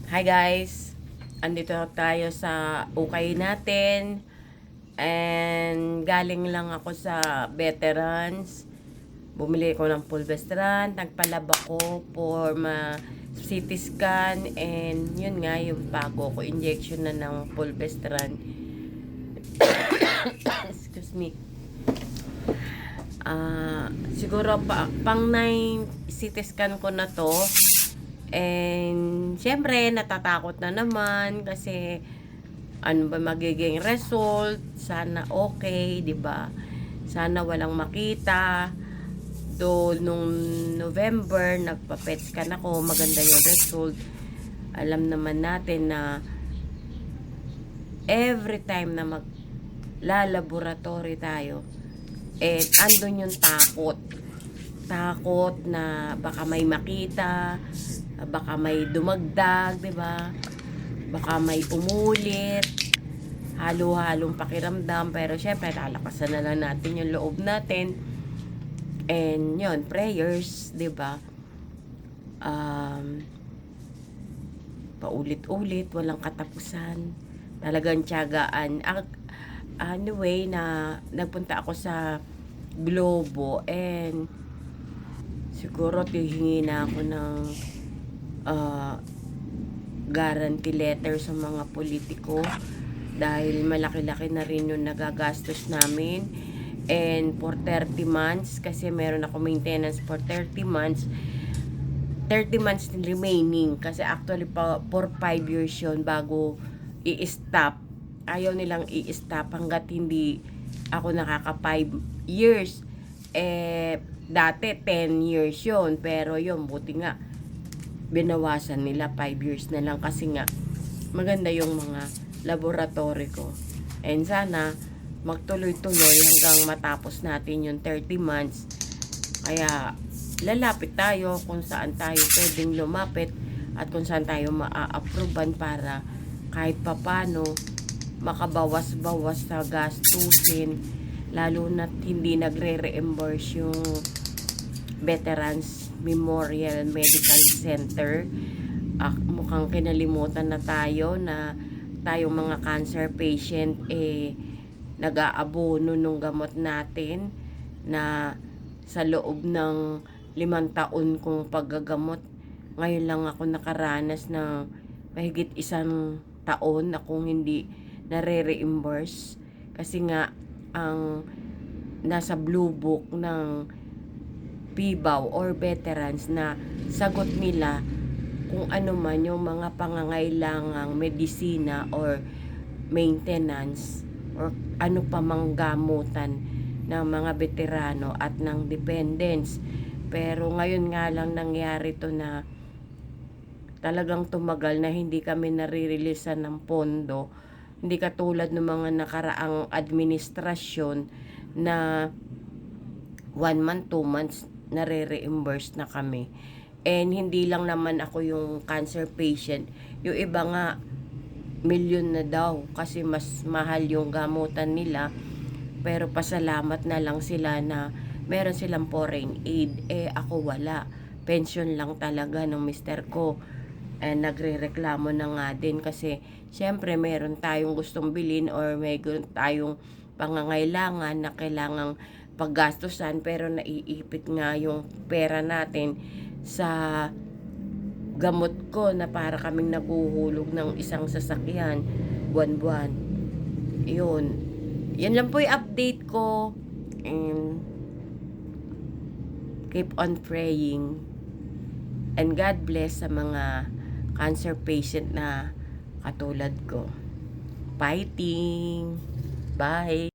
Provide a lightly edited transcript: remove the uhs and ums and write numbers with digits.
Hi guys! Andito tayo sa ukay natin. And galing lang ako sa veterans. Bumili ko ng fulvestrant. Nagpalab ako for CT scan. And yun nga, yung bago ko injection na ng fulvestrant. Excuse me. Siguro pang 9 CT scan ko na to. And syempre natatakot na naman kasi ano ba magiging result, sana okay, 'di ba? Sana walang makita. Do nung November nagpa-PET scan ako, maganda yung result. Alam naman natin na every time na laboratory tayo, andun yung takot na baka may makita, baka may dumagdag, 'di ba? Baka may umulit, halo-halong pakiramdam, pero syempre lalakasan na lang natin yung loob natin. And yun, prayers, 'di ba? Paulit-ulit, walang katapusan. Talagang tiyagaan. Anyway, nagpunta ako sa Globo and siguro hihingi na ako ng guarantee letter sa mga politiko dahil malaki-laki na rin yung nagagastos namin. And for 30 months, kasi meron ako maintenance for 30 months, 30 months remaining. Kasi actually for 5 years yun bago i-stop. Ayaw nilang i-stop hanggat hindi ako nakaka 5 years. Dati 10 years yun. Pero yun, buti nga binawasan nila 5 years na lang kasi nga maganda yung mga laboratory ko. And sana magtuloy-tuloy hanggang matapos natin yung 30 months. Kaya lalapit tayo kung saan tayo pwedeng lumapit at kung saan tayo maa-approvean para kahit papano makabawas-bawas sa gastusin, lalo na hindi nagre-reimburse yung Veterans Memorial Medical Center. Mukhang kinalimutan na tayo na tayong mga cancer patient nag-aabono nung gamot natin na sa loob ng 5 taon kong paggagamot. Ngayon lang ako nakaranas ng mahigit 1 taon na kung hindi nare-reimburse kasi nga ang nasa blue book ng PBAW or veterans na sagot nila kung ano man yung mga pangangailangang medisina or maintenance or ano pa mang gamutan ng mga veterano at ng dependents. Pero ngayon nga lang nangyari to na talagang tumagal na hindi kami nare-releasean ng pondo. Hindi katulad ng mga nakaraang administrasyon na 1 month, 2 months nare-reimburse na kami. And hindi lang naman ako yung cancer patient. Yung iba nga, milyon na daw kasi mas mahal yung gamutan nila. Pero pasalamat na lang sila na meron silang foreign aid. Ako wala. Pension lang talaga ng mister ko. And nagre-reklamo na nga din kasi syempre meron tayong gustong bilhin or may tayong pangangailangan na kailangang paggastusan pero naiipit nga yung pera natin sa gamot ko na para kaming naguhulog ng isang sasakyan buwan-buwan. Yun. Yan lang po yung update ko. And keep on praying. And God bless sa mga cancer patient na katulad ko. Fighting! Bye!